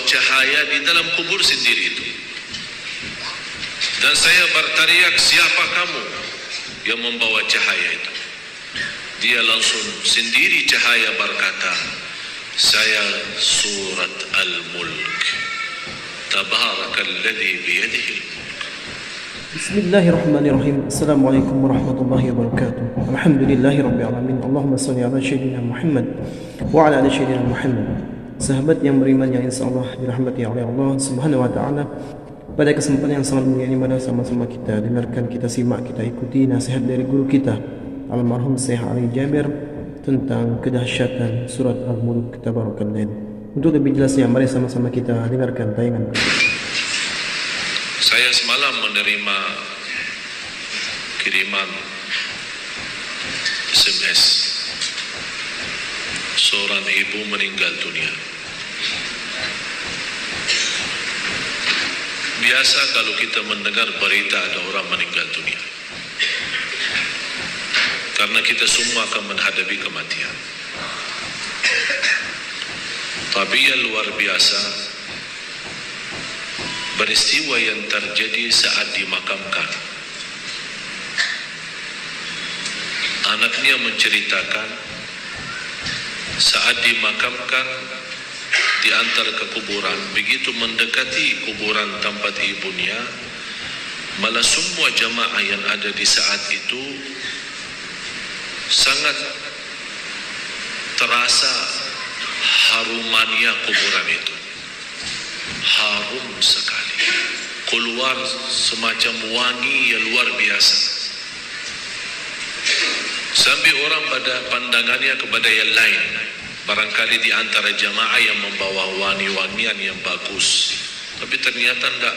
cahaya di dalam kubur sendiri itu. Dan saya berteriak, siapa kamu yang membawa cahaya itu? Dia langsung sendiri cahaya berkata, saya surat Al-Mulk. Tabarakalladzi biyadihi al-mulk. Bismillahirrahmanirrahim. Assalamualaikum warahmatullahi wabarakatuh. Alhamdulillahi rabbil alamin. Allahumma shalli ala sayyidina Muhammad wa ala ali sayyidina Muhammad. Sahabat yang beriman yang insyaallah dirahmati oleh Allah Subhanahu wa taala. Pada kesempatan yang sangat mulia ini, mari sama-sama kita dengarkan, kita simak, kita ikuti nasihat dari guru kita almarhum Syekh Ali Jabir tentang kedahsyatan surat Al-Mulk. Tabarakallah. Untuk lebih jelasnya, mari sama-sama kita dengarkan tayangan. Saya semalam menerima kiriman SMS. Seorang ibu meninggal dunia. Biasa kalau kita mendengar berita ada orang meninggal dunia, karena kita semua akan menghadapi kematian. Tapi yang luar biasa, peristiwa yang terjadi saat dimakamkan. Anaknya menceritakan saat dimakamkan di antara kekuburan, begitu mendekati kuburan tempat ibunya, malah semua jamaah yang ada di saat itu sangat terasa harumannya kuburan itu. Harum sekali, keluar semacam wangi yang luar biasa, sampai orang pada pandangannya kepada yang lain, barangkali di antara jamaah yang membawa wangi-wangian yang bagus, tapi ternyata tidak,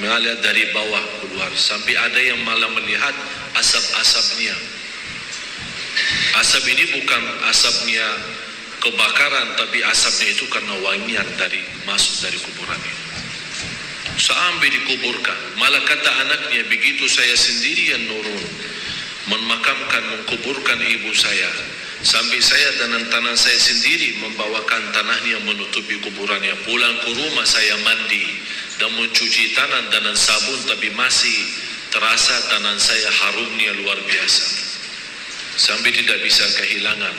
mengalir dari bawah keluar, sampai ada yang malah melihat asap-asapnya. Asap ini bukan asapnya kebakaran, tapi asapnya itu karena wangian dari masuk dari kuburan itu. Sampai dikuburkan, malah kata anaknya, begitu saya sendiri yang nurun memakamkan, mengkuburkan ibu saya, sampai saya dengan tanah saya sendiri membawakan tanahnya menutupi kuburannya. Pulang ke rumah saya mandi dan mencuci tangan dengan sabun, tapi masih terasa tangan saya harumnya luar biasa, sampai tidak bisa kehilangan.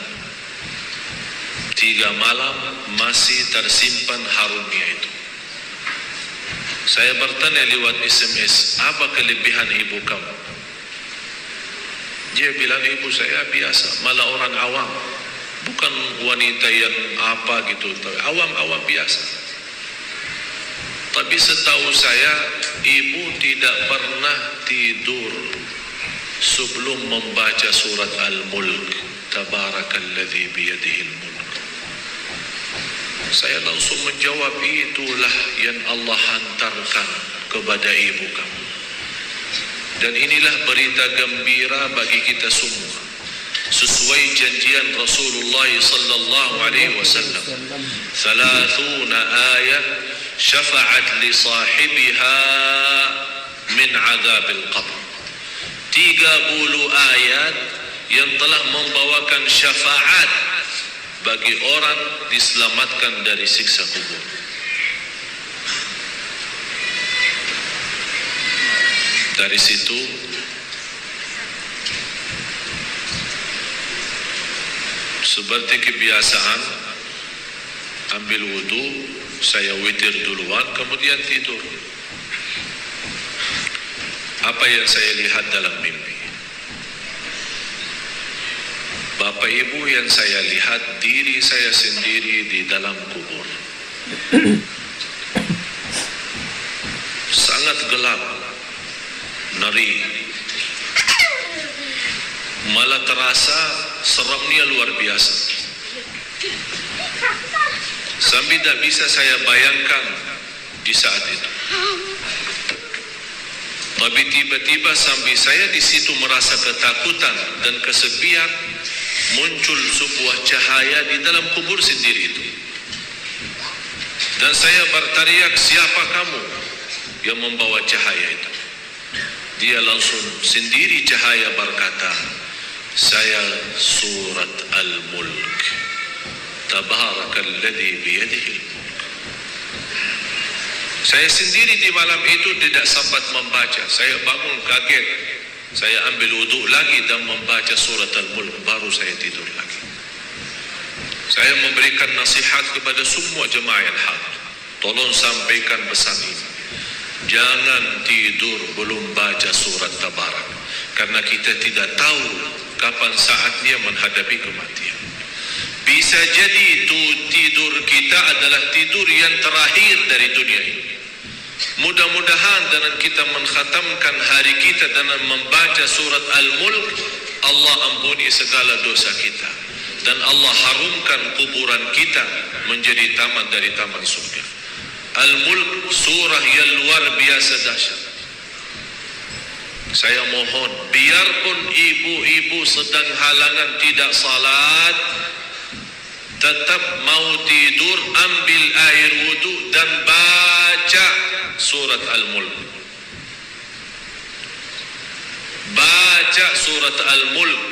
3 malam masih tersimpan harumnya itu. Saya bertanya lewat SMS, apa kelebihan ibu kamu? Dia bilang, ibu saya biasa, malah orang awam, bukan wanita yang apa gitu, awam-awam biasa. Tapi setahu saya, ibu tidak pernah tidur sebelum membaca surat Al-Mulk. Tabarakalladzi biyadihi al-mulk. Saya langsung menjawab, itulah yang Allah hantarkan kepada ibu kamu. Dan inilah berita gembira bagi kita semua, sesuai janjian Rasulullah sallallahu alaihi wasallam. 30 ayat syafa'at li sahibiha min adzabil qabr. 30 ayat yang telah membawakan syafaat bagi orang diselamatkan dari siksa kubur. Dari situ seperti kebiasaan, ambil wudu, saya witir duluan, kemudian tidur. Apa yang saya lihat dalam mimpi? Bapak Ibu, yang saya lihat diri saya sendiri di dalam kubur. Sangat gelap, ngeri, malah terasa seramnya luar biasa, sampai tidak bisa saya bayangkan di saat itu. Tapi tiba-tiba sampai saya di situ merasa ketakutan dan kesepian, muncul sebuah cahaya di dalam kubur sendiri itu. Dan saya berteriak, siapa kamu yang membawa cahaya itu? Dia langsung sendiri cahaya berkata, saya surat Al-Mulk. Tabarakalladzi biyadihi al-mulk. Saya sendiri di malam itu tidak sempat membaca. Saya bangun kaget. Saya ambil wudhu lagi dan membaca surat Al-Mulk. Baru saya tidur lagi. Saya memberikan nasihat kepada semua jemaah yang hadir. Tolong sampaikan pesan ini. Jangan tidur belum baca surat Tabarak. Karena kita tidak tahu kapan saatnya menghadapi kematian. Bisa jadi tidur kita adalah tidur yang terakhir dari dunia ini. Mudah-mudahan dengan kita mengkhatamkan hari kita dengan membaca surat Al-Mulk, Allah ampuni segala dosa kita. Dan Allah harumkan kuburan kita menjadi taman dari taman surga. Al-Mulk surah yang luar biasa dahsyat. Saya mohon, biarpun ibu-ibu sedang halangan tidak salat, tetap mau tidur, ambil air wudu dan baca surat Al-Mulk. Baca surat Al-Mulk.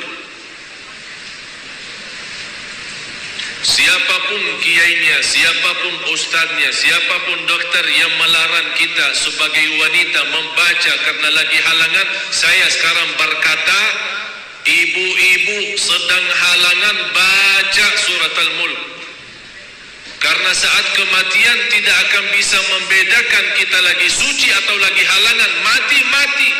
Siapapun kiainya, siapapun ustaznya, siapapun dokter yang melarang kita sebagai wanita membaca karena lagi halangan, saya sekarang berkata, ibu-ibu sedang halangan, baca surat Al-Mulk. Karena saat kematian tidak akan bisa membedakan kita lagi suci atau lagi halangan, mati-mati.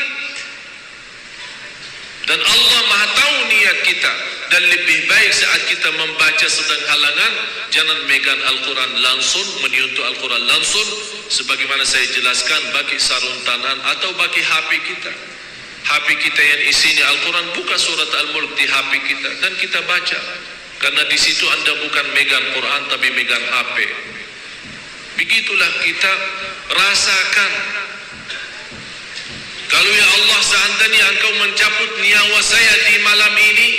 Dan Allah Maha tahu niat kita. Dan lebih baik saat kita membaca sedang halangan, jangan megang Al-Quran langsung, menyentuh Al-Quran langsung, sebagaimana saya jelaskan, bagi sarung tangan atau bagi HP kita. HP kita yang isinya Al-Quran, buka surat Al-Mulk di HP kita dan kita baca. Karena di situ Anda bukan megang Quran tapi megang HP. Begitulah kita rasakan. Kalau ya Allah, seandainya Engkau mencabut nyawa saya di malam ini,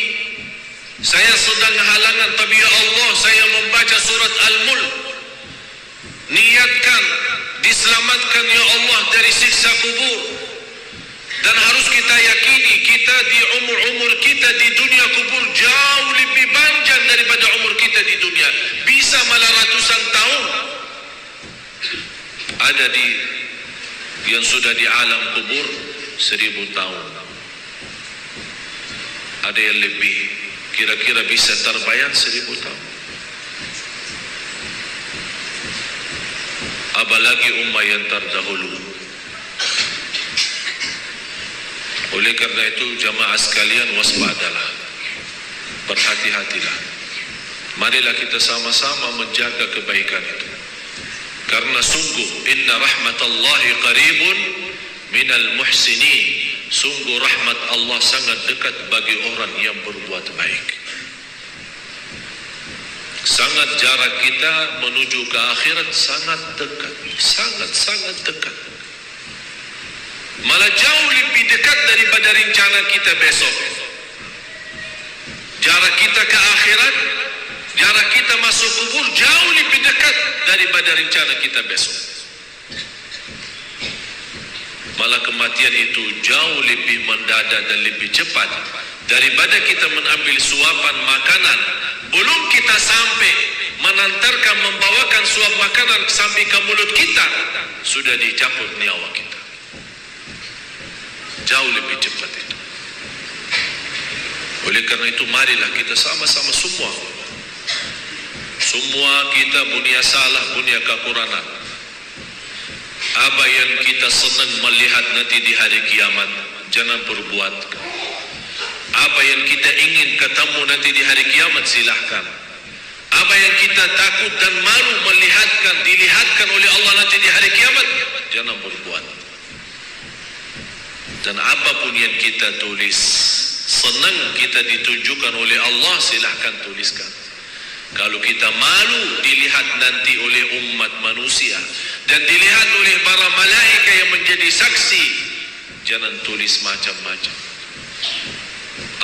saya sedang halangan, tapi ya Allah, saya membaca surat Al-Mulk. Niatkan diselamatkan ya Allah dari siksa kubur. Dan harus kita yakini, kita di umur-umur kita di dunia kubur jauh lebih panjang daripada umur kita di dunia. Bisa malah ratusan tahun. Ada yang sudah di alam kubur 1000 tahun. Ada yang lebih, kira-kira bisa terbayang 1000 tahun. Apalagi umat yang terdahulu. Oleh karena itu jamaah sekalian, waspadalah, berhati-hatilah. Marilah kita sama-sama menjaga kebaikan itu. Karena sungguh inna rahmatallahi qaribun minal muhsinin. Sungguh rahmat Allah sangat dekat bagi orang yang berbuat baik. Sangat jarak kita menuju ke akhirat sangat dekat, sangat dekat. Malah jauh lebih dekat daripada rencana kita besok. Jarak kita ke akhirat, jarak kita masuk kubur jauh lebih dekat daripada rencana kita besok. Malah kematian itu jauh lebih mendadak dan lebih cepat daripada kita mengambil suapan makanan. Belum kita sampai menantarkan, membawakan suap makanan sampai ke mulut kita, sudah dicabut nyawa kita. Jauh lebih cepat itu. Oleh karena itu marilah kita sama-sama semua kita punya salah, punya kekurangan. Apa yang kita senang melihat nanti di hari kiamat, jangan perbuat. Apa yang kita ingin ketemu nanti di hari kiamat, silahkan. Apa yang kita takut dan malu dilihatkan oleh Allah nanti di hari kiamat, jangan berbuat. Dan apapun yang kita tulis, senang kita ditunjukkan oleh Allah, silahkan tuliskan. Kalau kita malu dilihat nanti oleh umat manusia dan dilihat oleh para malaikat yang menjadi saksi, jangan tulis macam-macam.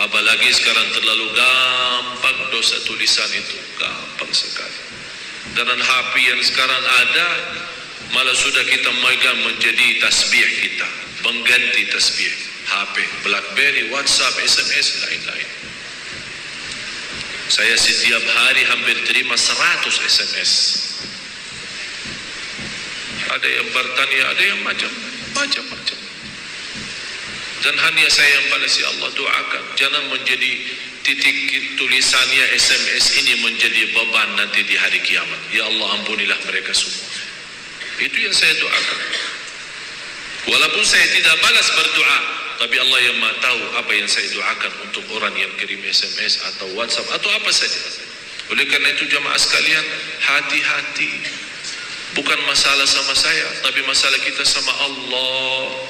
Apalagi sekarang terlalu gampang dosa tulisan itu, gampang sekali. Dan HP yang sekarang ada, malah sudah kita megang menjadi tasbih kita, mengganti tasbih. HP, BlackBerry, WhatsApp, SMS, lain-lain. Saya setiap hari hampir terima 100 SMS. ada yang bertanya, ada yang macam-macam. Dan hanya saya yang pada si Allah doakan, jangan menjadi titik tulisannya SMS ini menjadi beban nanti di hari kiamat. Ya Allah, ampunilah mereka semua. Itu yang saya doakan. Walaupun saya tidak balas berdoa, tapi Allah yang Maha tahu apa yang saya doakan untuk orang yang kirim SMS atau WhatsApp atau apa saja. Oleh karena itu jamaah sekalian, hati-hati. Bukan masalah sama saya, tapi masalah kita sama Allah.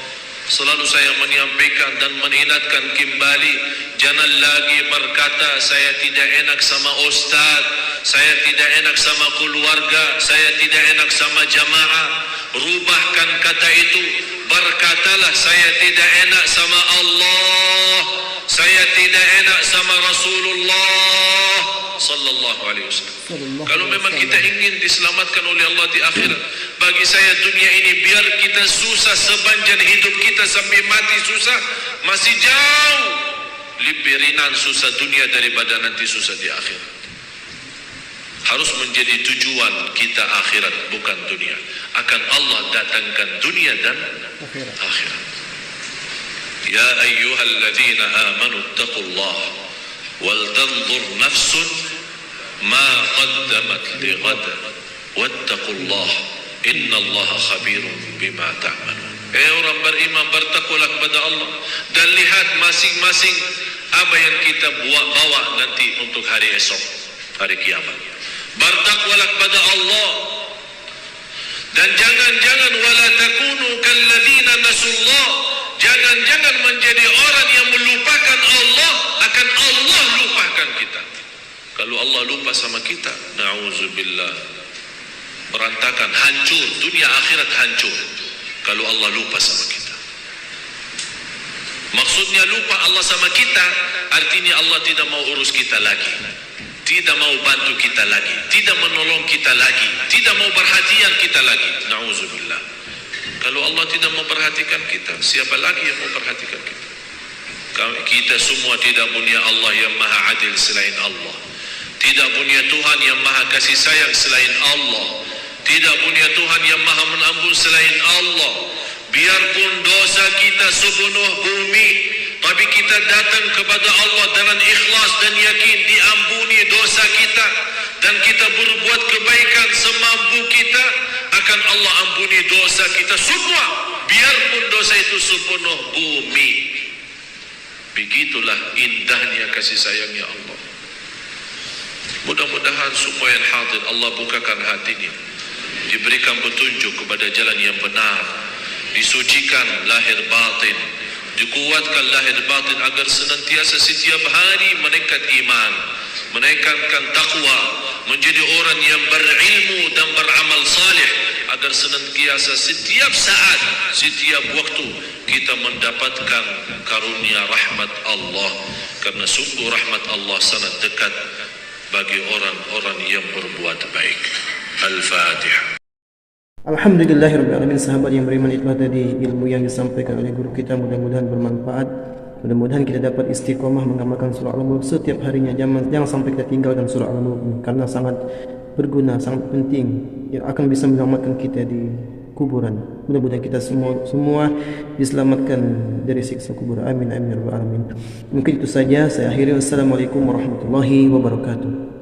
Selalu saya menyampaikan dan mengingatkan kembali, jangan lagi berkata saya tidak enak sama ustaz, saya tidak enak sama keluarga, saya tidak enak sama jamaah. Rubahkan kata itu, berkatalah saya tidak enak sama Allah, saya tidak enak sama Rasulullah sallallahu alaihi wasallam. Kalau memang kita ingin diselamatkan oleh Allah di akhirat, bagi saya dunia ini biar kita susah sepanjang hidup kita sampai mati susah, masih jauh lebih ringan susah dunia daripada nanti susah di akhirat. Harus menjadi tujuan kita akhirat, bukan dunia. Akan Allah datangkan dunia dan akhirat. Ya ayyuhalladzina amanu taqullah wal tanzur nafsun ma qaddamat lighad wattaqullah innallaha khabirun bima ta'malun. Orang beriman, bertakwalah kepada Allah dan lihat masing-masing apa yang kita bawa nanti untuk hari esok, hari kiamat. Bertakwalah kepada Allah dan jangan wala takunu kalladzina nasullah, jangan menjadi orang yang melupakan Allah, akan Allah lupakan kita. Kalau Allah lupa sama kita, na'udzubillah, berantakan, hancur, dunia akhirat hancur kalau Allah lupa sama kita. Maksudnya lupa Allah sama kita, artinya Allah tidak mau urus kita lagi, tidak mau bantu kita lagi, tidak menolong kita lagi, tidak mau perhatian kita lagi. Na'udzubillah. Kalau Allah tidak mau perhatikan kita, siapa lagi yang mau perhatikan kita? Kita semua tidak punya Allah yang maha adil selain Allah, tidak punya Tuhan yang maha kasih sayang selain Allah, tidak punya Tuhan yang maha menampun selain Allah. Biarpun dosa kita sepenuh bumi, tapi kita datang kepada Allah dengan ikhlas dan yakin diampuni dosa kita, dan kita berbuat kebaikan semampu kita, akan Allah ampuni dosa kita semua, biarpun dosa itu sepenuh bumi. Begitulah indahnya kasih sayangnya Allah. Mudah-mudahan semua yang hadir Allah bukakan hatinya, diberikan petunjuk kepada jalan yang benar, disucikan lahir batin, dikuatkan lahir batin agar senantiasa setiap hari meningkat iman, meningkatkan takwa, menjadi orang yang berilmu dan beramal saleh, agar senantiasa setiap saat, setiap waktu kita mendapatkan karunia rahmat Allah, karena sungguh rahmat Allah sangat dekat bagi orang-orang yang berbuat baik. Al-Fatihah. Alhamdulillahirrahmanirrahim. Sahabat yang beriman, itulah tadi ilmu yang disampaikan oleh guru kita, mudah-mudahan bermanfaat. Mudah-mudahan kita dapat istiqomah mengamalkan surah Al-Mulk setiap harinya. Jangan sampai kita tinggalkan surah Al-Mulk, karena sangat berguna, sangat penting, yang akan bisa menyelamatkan kita di kuburan. Mudah-mudahan kita semua diselamatkan dari siksa kubur. Amin amin ya rabbal alamin. Mungkin itu saja saya akhiri. Wassalamualaikum warahmatullahi wabarakatuh.